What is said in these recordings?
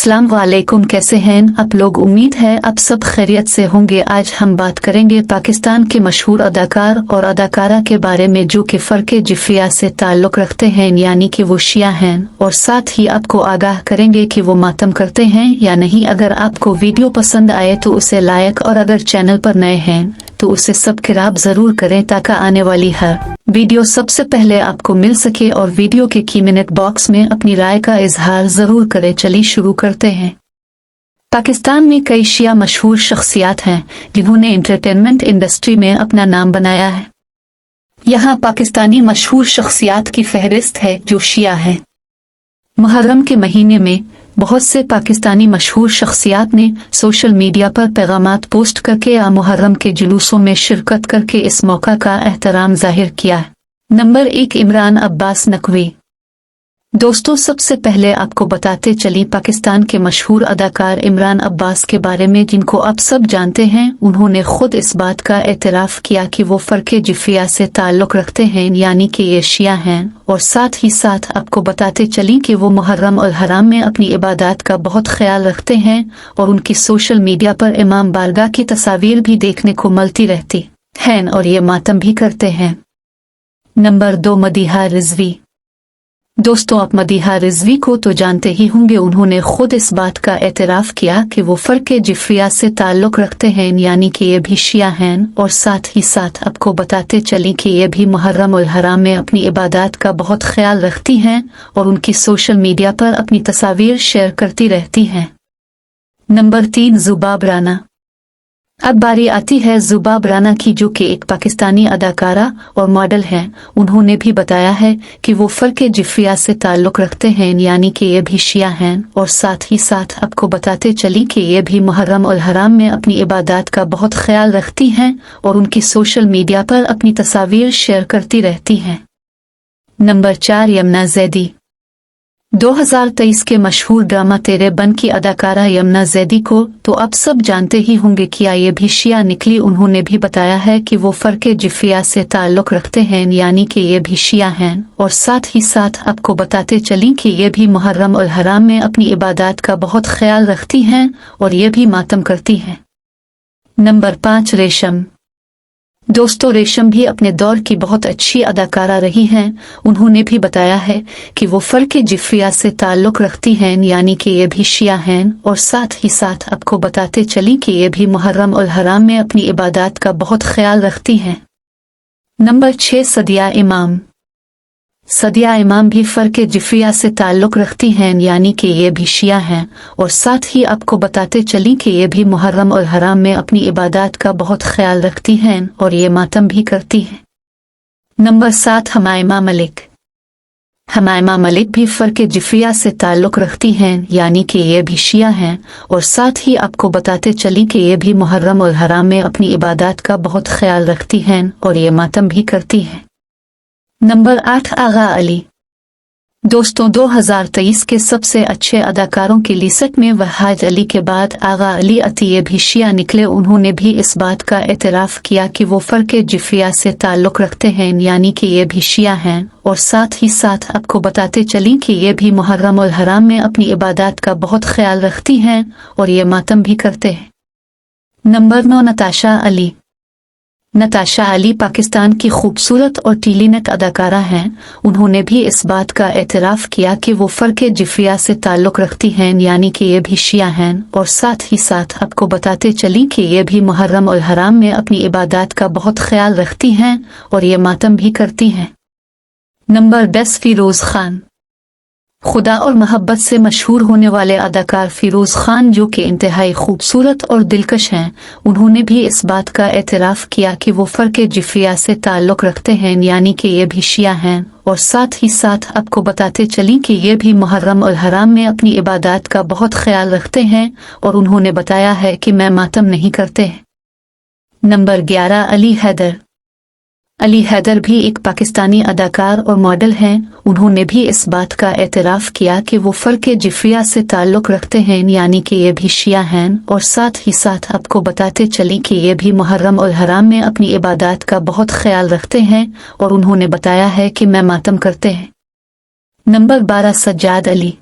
अस्सलाम वालेकुम, कैसे हैं आप लोग? उम्मीद है आप सब खैरियत से होंगे। आज हम बात करेंगे पाकिस्तान के मशहूर अदाकार और अदाकारा के बारे में जो कि फ़र्क़ जिफ़िया से ताल्लुक़ रखते हैं, यानी कि वो शिया हैं, और साथ ही आपको आगाह करेंगे कि वो मातम करते हैं या नहीं। अगर आपको वीडियो पसंद आए तो उसे लाइक, और अगर चैनल पर नए हैं तो उसे सब्सक्राइब ज़रूर करें ताकि आने वाली हर वीडियो सबसे पहले आपको मिल सके। और वीडियो के कमेंट बॉक्स में अपनी राय का इजहार ज़रूर करें। चलिए शुरू करते हैं। पाकिस्तान में कई शिया मशहूर शख्सियात हैं जिन्होंने एंटरटेनमेंट इंडस्ट्री में अपना नाम बनाया है। यहाँ पाकिस्तानी मशहूर शख्सियात की फहरिस्त है जो शिया हैं। मुहर्रम के महीने में बहुत से पाकिस्तानी मशहूर शख्सियात ने सोशल मीडिया पर पैगामात पोस्ट करके या मुहर्रम के जुलूसों में शिरकत करके इस मौका का एहतराम जाहिर किया है। नंबर 1, इमरान अब्बास नकवी। दोस्तों, सबसे पहले आपको बताते चली पाकिस्तान के मशहूर अदाकार इमरान अब्बास के बारे में, जिनको आप सब जानते हैं। उन्होंने खुद इस बात का एतराफ़ किया कि वो फ़र्क़ जिफ़िया से ताल्लुक़ रखते हैं, यानी कि ये शिया हैं। और साथ ही साथ आपको बताते चली कि वो मुहर्रम और हराम में अपनी इबादत का बहुत ख्याल रखते हैं, और उनकी सोशल मीडिया पर इमाम बारगाह की तस्वीर भी देखने को मिलती रहती हैं, और ये मातम भी करते हैं। नंबर 2, मदीहा रिज़वी। दोस्तों, आप मदीहा रिज़वी को तो जानते ही होंगे। उन्होंने खुद इस बात का एतराफ़ किया कि वो फ़र्क़ जिफ़िया से ताल्लुक़ रखते हैं, यानी कि ये भी शिया हैं। और साथ ही साथ आपको बताते चली कि ये भी मुहर्रम और हराम में अपनी इबादत का बहुत ख्याल रखती हैं, और उनकी सोशल मीडिया पर अपनी तस्वीर शेयर करती रहती हैं। नंबर 3, ज़ुबाब राना। अब बारी आती है ज़ुबाब राना की, जो कि एक पाकिस्तानी अदाकारा और मॉडल हैं। उन्होंने भी बताया है कि वो फ़र्क़ जिफ़िया से ताल्लुक़ रखते हैं, यानी कि ये भी शिया हैं। और साथ ही साथ आपको बताते चली कि ये भी मुहर्रम और हराम में अपनी इबादत का बहुत ख्याल रखती हैं, और उनकी सोशल मीडिया पर अपनी तस्वीर शेयर करती रहती हैं। नंबर 4, यमुना ज़ैदी। 2023 के मशहूर ड्रामा तेरे बन की अदाकारा यमुना ज़ैदी को तो आप सब जानते ही होंगे कि ये भी शिया निकली। उन्होंने भी बताया है कि वो फ़र्क़ जिफ़िया से ताल्लुक़ रखते हैं, यानी कि ये भी शिया हैं। और साथ ही साथ आपको बताते चली कि ये भी मुहर्रम और हराम में अपनी इबादत का बहुत ख्याल रखती हैं, और ये भी मातम करती हैं। नंबर 5, रेशम। दोस्तों, रेशम भी अपने दौर की बहुत अच्छी अदाकारा रही हैं। उन्होंने भी बताया है कि वो फ़र्क़ जिफ़िया से ताल्लुक़ रखती हैं, यानी कि ये भी शिया हैं। और साथ ही साथ आपको बताते चली कि ये भी मुहर्रम और हराम में अपनी इबादत का बहुत ख्याल रखती हैं। नंबर 6, सदिया इमाम। सदिया इमाम भी फ़र्क़ जिफ़िया से ताल्लुक़ रखती हैं, यानी कि ये भी शिया हैं। और साथ ही आपको बताते चली कि ये भी मुहर्रम और हराम में अपनी इबादत का बहुत ख्याल रखती हैं, और ये मातम भी करती हैं। नंबर 7, हमाइमा मलिक। हमाइमा मलिक भी फ़र्क़ जिफ़िया से ताल्लुक़ रखती हैं, यानी कि ये भी शिया हैं। और साथ ही आपको बताते चली कि ये भी मुहर्रम और हराम में अपनी इबादत का बहुत ख्याल रखती हैं, और ये मातम भी करती हैं। नंबर 8, आगा अली। दोस्तों, 2023 के सबसे अच्छे अदाकारों की लिस्ट में वहाज अली के बाद आगा अली अतीय भी शिया निकले। उन्होंने भी इस बात का एतराफ़ किया कि वो फ़र्क़ जिफ़िया से ताल्लुक़ रखते हैं, यानी कि ये भी शिया हैं। और साथ ही साथ आपको बताते चली कि ये भी मुहर्रम और हराम में अपनी इबादत का बहुत ख्याल रखती हैं, और ये मातम भी करते हैं। नंबर 9, नताशा अली। नताशा अली पाकिस्तान की खूबसूरत और टीलीनट अदाकारा हैं। उन्होंने भी इस बात का एतराफ़ किया कि वो फ़र्क़ जिफ़िया से ताल्लुक़ रखती हैं, यानी कि ये भी शिया हैं। और साथ ही साथ आपको बताते चली कि ये भी मुहर्रम और हराम में अपनी इबादत का बहुत ख्याल रखती हैं, और ये मातम भी करती हैं। नंबर 10, फ़िरोज़ ख़ान। खुदा और मोहब्बत से मशहूर होने वाले अदाकार फ़िरोज़ ख़ान, जो कि इंतहाई खूबसूरत और दिलकश हैं, उन्होंने भी इस बात का एतराफ़ किया कि वो फ़र्क़ जिफ़िया से ताल्लुक़ रखते हैं, यानी कि ये भी शिया हैं। और साथ ही साथ आपको बताते चली कि ये भी मुहर्रम और हराम में अपनी इबादत का बहुत ख्याल रखते हैं, और उन्होंने बताया है कि मैं मातम नहीं करते। नंबर 11, अली हैदर। अली हैदर भी एक पाकिस्तानी अदाकार और मॉडल हैं। उन्होंने भी इस बात का एतराफ़ किया कि वो फ़र्क़ जिफ़िया से ताल्लुक़ रखते हैं, यानी कि ये भी शिया हैं। और साथ ही साथ आपको बताते चली कि ये भी मुहर्रम और हराम में अपनी इबादत का बहुत ख्याल रखते हैं, और उन्होंने बताया है कि मैं मातम करते हैं। नंबर 12, सज्जाद अली।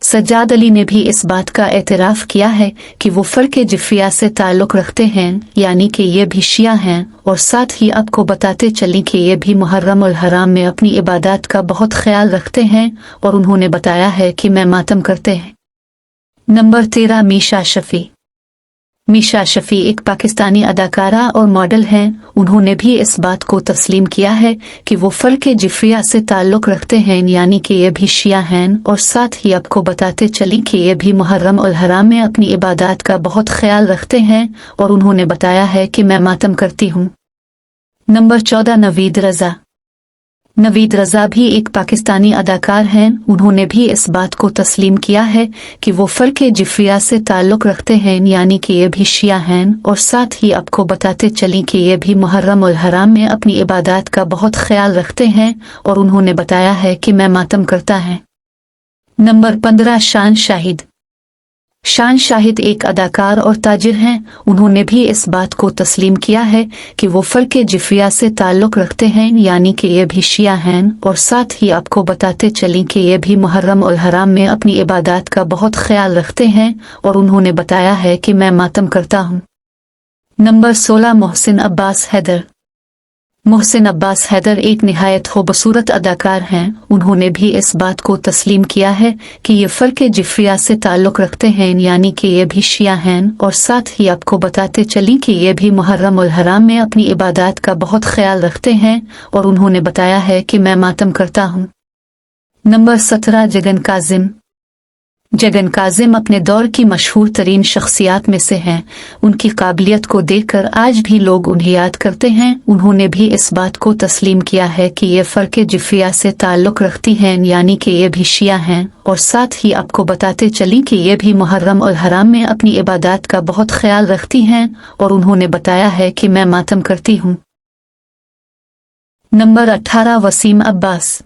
सज्जाद अली ने भी इस बात का एतराफ़ किया है कि वो फ़र्क़ जिफ़िया से ताल्लुक़ रखते हैं, यानी कि ये भी शिया हैं, और साथ ही आपको बताते चलें कि ये भी मुहर्रम और हराम में अपनी इबादत का बहुत ख्याल रखते हैं, और उन्होंने बताया है कि मैं मातम करते हैं। नंबर 13 मीशा शफ़ी। मीशा शफ़ी एक पाकिस्तानी अदाकारा और मॉडल हैं। उन्होंने भी इस बात को तस्लीम किया है कि वो फ़र्क़ जिफ़िया से ताल्लुक़ रखते हैं, यानी कि ये भी शिया हैं, और साथ ही आपको बताते चलें कि ये भी मुहर्रम और हराम में अपनी इबादत का बहुत ख्याल रखते हैं, और उन्होंने बताया है कि मैं मातम करती हूँ। नंबर 14 नवीद रज़ा। नवीद रज़ा भी एक पाकिस्तानी अदाकार हैं। उन्होंने भी इस बात को तस्लीम किया है कि वो फ़र्क़ जिफ़िया से ताल्लुक़ रखते हैं, यानी कि ये भी शिया हैं, और साथ ही आपको बताते चलें कि ये भी मुहर्रम और हराम में अपनी इबादत का बहुत ख्याल रखते हैं, और उन्होंने बताया है कि मैं मातम करता है। नंबर 15 शान शाहिद। शान शाहिद एक अदाकार और ताजिर हैं। उन्होंने भी इस बात को तस्लीम किया है कि वो फ़र्क़ जिफ़िया से ताल्लुक़ रखते हैं, यानी कि ये भी शिया हैं, और साथ ही आपको बताते चलें कि ये भी मुहर्रम और हराम में अपनी इबादत का बहुत ख्याल रखते हैं, और उन्होंने बताया है कि मैं मातम करता हूँ। नंबर 16 मोहसिन अब्बास हैदर। मोहसिन अब्बास हैदर एक निहायत खूबसूरत अदाकार हैं। उन्होंने भी इस बात को तस्लीम किया है कि ये फ़र्क़ जिफ़िया से ताल्लुक़ रखते हैं, यानी कि ये भी शिया हैं, और साथ ही आपको बताते चलें कि ये भी मुहर्रम और हराम में अपनी इबादत का बहुत ख्याल रखते हैं, और उन्होंने बताया है कि मैं मातम करता हूँ। नंबर 17 जगन काज़िम। जगन काज़िम अपने दौर की मशहूर तरीन शख्सियात में से हैं। उनकी काबिलियत को देखकर आज भी लोग उन्हें याद करते हैं। उन्होंने भी इस बात को तस्लीम किया है कि ये फ़र्क़ जिफ़िया से ताल्लुक़ रखती हैं, यानी कि ये भी शिया हैं, और साथ ही आपको बताते चलें कि ये भी मुहर्रम और हराम में अपनी इबादत का बहुत ख्याल रखती हैं, और उन्होंने बताया है कि मैं मातम करती हूँ। नंबर 18 वसीम अब्बास।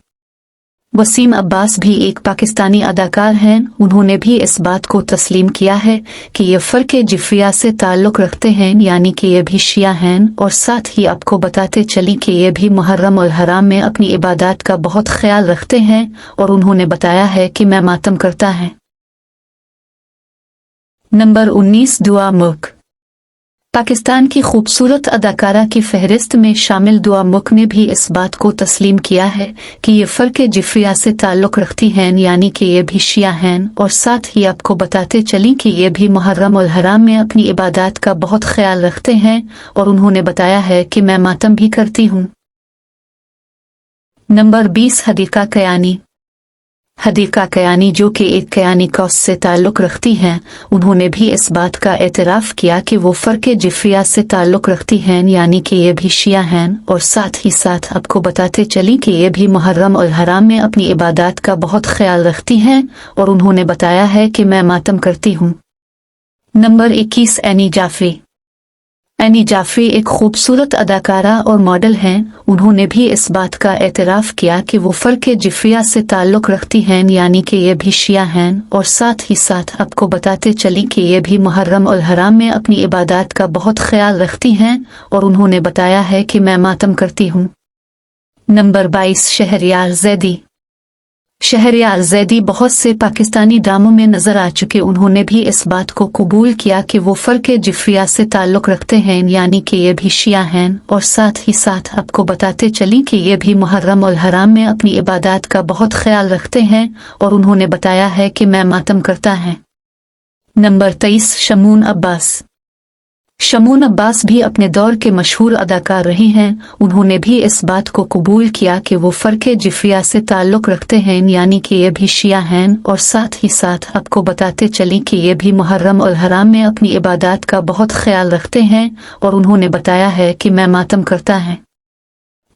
वसीम अब्बास भी एक पाकिस्तानी अदाकार हैं। उन्होंने भी इस बात को तस्लीम किया है कि ये फ़र्क़ जिफ़िया से ताल्लुक़ रखते हैं, यानी कि ये भी शिया हैं, और साथ ही आपको बताते चलें कि ये भी मुहर्रम और हराम में अपनी इबादत का बहुत ख्याल रखते हैं, और उन्होंने बताया है कि मैं मातम करता है। नंबर 19 दुआ मुल्क। पाकिस्तान की खूबसूरत अदाकारा की फहरिस्त में शामिल दुआ मुल्क ने भी इस बात को तस्लीम किया है कि ये फ़र्क़ जिफ़िया से ताल्लुक़ रखती हैं, यानी कि ये भी शिया हैं, और साथ ही आपको बताते चलें कि ये भी मुहर्रम और हराम में अपनी इबादत का बहुत ख्याल रखते हैं, और उन्होंने बताया है कि मैं मातम भी करती हूँ। नंबर 20 हदीक़ा कयानी। हदीक़ा कयानी जो कि एक कयानी कौस से ताल्लुक़ रखती हैं। उन्होंने भी इस बात का एतराफ़ किया कि वो फ़र्क़ जिफ़िया से ताल्लुक़ रखती हैं, यानी कि ये भी शिया हैं, और साथ ही साथ आपको बताते चलें कि ये भी मुहर्रम और हराम में अपनी इबादत का बहुत ख्याल रखती हैं, और उन्होंने बताया है कि मैं मातम करती हूँ। नंबर 21 एनी जाफ़री। एनी जाफ़री एक खूबसूरत अदाकारा और मॉडल हैं। उन्होंने भी इस बात का एतराफ़ किया कि वो फ़र्क़ जिफ़िया से ताल्लुक़ रखती हैं, यानी कि ये भी शिया हैं, और साथ ही साथ आपको बताते चलें कि ये भी मुहर्रम और हराम में अपनी इबादत का बहुत ख्याल रखती हैं, और उन्होंने बताया है कि मैं मातम करती हूँ। नंबर 22 शहरयार ज़ैदी। शहरयार ज़ैदी बहुत से पाकिस्तानी ड्रामों में नज़र आ चुके। उन्होंने भी इस बात को कबूल किया कि वो फ़र्क़ जिफ़िया से ताल्लुक़ रखते हैं, यानी कि ये भी शिया हैं, और साथ ही साथ आपको बताते चलें कि ये भी मुहर्रम और हराम में अपनी इबादत का बहुत ख्याल रखते हैं, और उन्होंने बताया है कि मैं मातम करता है। नंबर 23 शमून अब्बास। शमून अब्बास भी अपने दौर के मशहूर अदाकार रहे हैं। उन्होंने भी इस बात को कबूल किया कि वो फ़र्क़ जिफ़िया से ताल्लुक़ रखते हैं, यानी कि ये भी शिया हैं, और साथ ही साथ आपको बताते चलें कि ये भी मुहर्रम और हराम में अपनी इबादत का बहुत ख्याल रखते हैं, और उन्होंने बताया है कि मैं मातम करता है।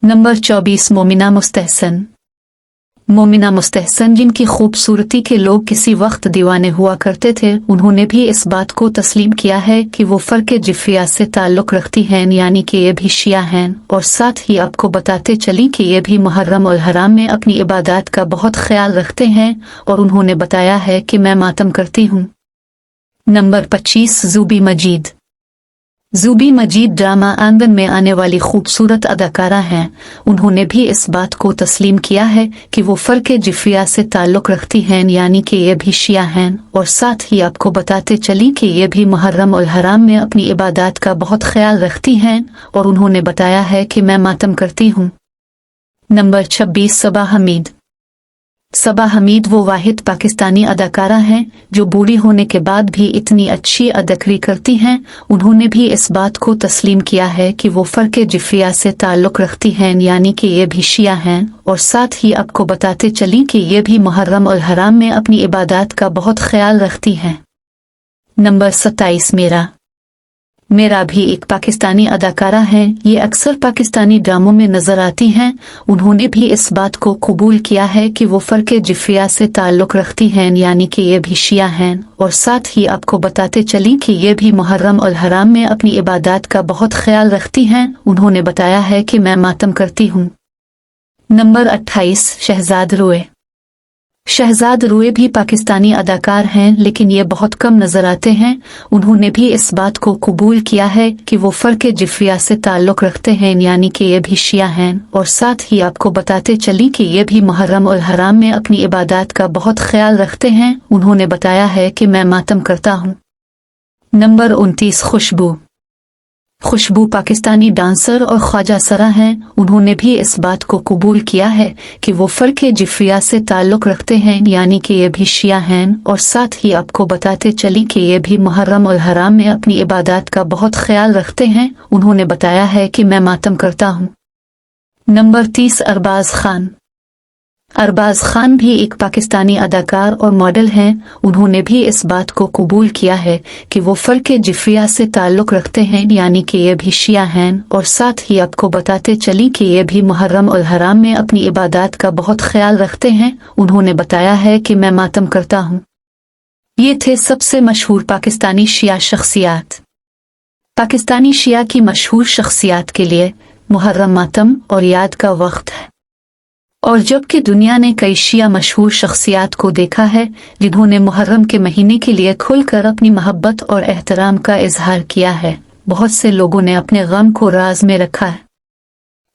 नंबर 24 मोमिना मुस्तहसन। मोमिना मुस्तहसन जिनकी खूबसूरती के लोग किसी वक्त दीवाने हुआ करते थे। उन्होंने भी इस बात को तस्लीम किया है कि वो फ़र्क़ जिफ़िया से ताल्लुक़ रखती हैं, यानी कि ये भी शिया हैं, और साथ ही आपको बताते चलें कि ये भी मुहर्रम और हराम में अपनी इबादत का बहुत ख्याल रखते हैं, और उन्होंने बताया है कि मैं मातम करती हूँ। नंबर 25 ज़ूबी मजीद। ज़ुबी मजीद ड्रामा आंगन में आने वाली खूबसूरत अदाकारा हैं। उन्होंने भी इस बात को तस्लीम किया है कि वो फ़र्क जिफ़िया से ताल्लुक़ रखती हैं, यानी कि ये भी शिया हैं, और साथ ही आपको बताते चली कि ये भी मुहर्रम और हराम में अपनी इबादत का बहुत ख्याल रखती हैं, और उन्होंने बताया है कि मैं मातम करती हूँ। नंबर 26 सबा हमीद। सबा हमीद वो वाहिद पाकिस्तानी अदाकारा हैं जो बूढ़ी होने के बाद भी इतनी अच्छी अदाकारी करती हैं। उन्होंने भी इस बात को तस्लीम किया है कि वो फ़र्क जिफ़िया से ताल्लुक़ रखती हैं, यानी कि ये भी शिया हैं, और साथ ही आपको बताते चली कि ये भी मुहर्रम और हराम में अपनी इबादत का बहुत ख्याल रखती हैं। नंबर 27 मेरा भी एक पाकिस्तानी अदाकारा हैं। ये अक्सर पाकिस्तानी ड्रामों में नज़र आती हैं। उन्होंने भी इस बात को कबूल किया है कि वो फ़र्क जिफ़िया से ताल्लुक़ रखती हैं, यानी कि ये भी शिया हैं, और साथ ही आपको बताते चली कि ये भी मुहर्रम और हराम में अपनी इबादत का बहुत ख्याल रखती हैं। उन्होंने बताया है कि मैं मातम करती हूँ। नंबर 28 शहजाद रुए। शहजाद रुए भी पाकिस्तानी अदाकार हैं, लेकिन ये बहुत कम नज़र आते हैं। उन्होंने भी इस बात को कबूल किया है कि वो फ़र्क जिफ़िया से ताल्लुक़ रखते हैं, यानी कि ये भी शिया हैं, और साथ ही आपको बताते चली कि ये भी मुहर्रम और हराम में अपनी इबादत का बहुत ख्याल रखते हैं। उन्होंने बताया है कि मैं मातम करता हूँ। नंबर 29 खुशबू। खुशबू पाकिस्तानी डांसर और ख्वाजा सरा हैं। उन्होंने भी इस बात को कबूल किया है कि वो फ़र्क जिफ़िया से ताल्लुक़ रखते हैं, यानी कि ये भी शिया हैं, और साथ ही आपको बताते चली कि ये भी मुहर्रम और हराम में अपनी इबादत का बहुत ख्याल रखते हैं। उन्होंने बताया है कि मैं मातम करता हूँ। नंबर 30 अरबाज खान। अरबाज खान भी एक पाकिस्तानी अदाकार और मॉडल हैं। उन्होंने भी इस बात को कबूल किया है कि वो फ़र्क जिफ़िया से ताल्लुक़ रखते हैं, यानी कि ये भी शिया हैं, और साथ ही आपको बताते चली कि ये भी मुहर्रम और हराम में अपनी इबादत का बहुत ख्याल रखते हैं। उन्होंने बताया है कि मैं मातम करता हूँ। ये थे सबसे मशहूर पाकिस्तानी शिया शख्सियात। पाकिस्तानी शिया की मशहूर शख्सियात के लिए मुहर्रम मातम और याद का वक्त है। और जबकि दुनिया ने कई शिया मशहूर शख्सियात को देखा है जिन्होंने मुहर्रम के महीने के लिए खुलकर अपनी मोहब्बत और एहतराम का इजहार किया है, बहुत से लोगों ने अपने गम को राज में रखा है।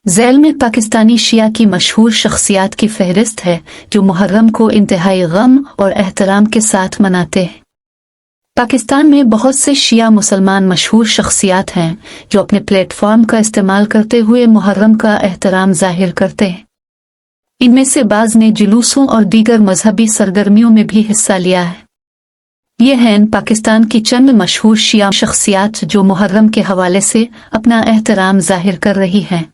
ज़ैल में पाकिस्तानी शिया की मशहूर शख्सियात की फहरिस्त है जो मुहर्रम को इंतहाई गम और एहतराम के साथ मनाते हैं। पाकिस्तान में बहुत से शिया मुसलमान मशहूर शख्सियात हैं जो अपने प्लेटफॉर्म का इस्तेमाल करते हुए मुहर्रम का एहतराम जाहिर करते हैं। इनमें से बाज़ ने जुलूसों और दीगर मजहबी सरगर्मियों में भी हिस्सा लिया है। ये हैं पाकिस्तान की चंद मशहूर शिया शख्सियात जो मुहर्रम के हवाले से अपना एहतराम जाहिर कर रही हैं।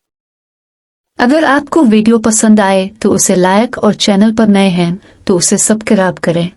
अगर आपको वीडियो पसंद आए तो उसे लाइक और चैनल पर नए हैं तो उसे सब्सक्राइब करें।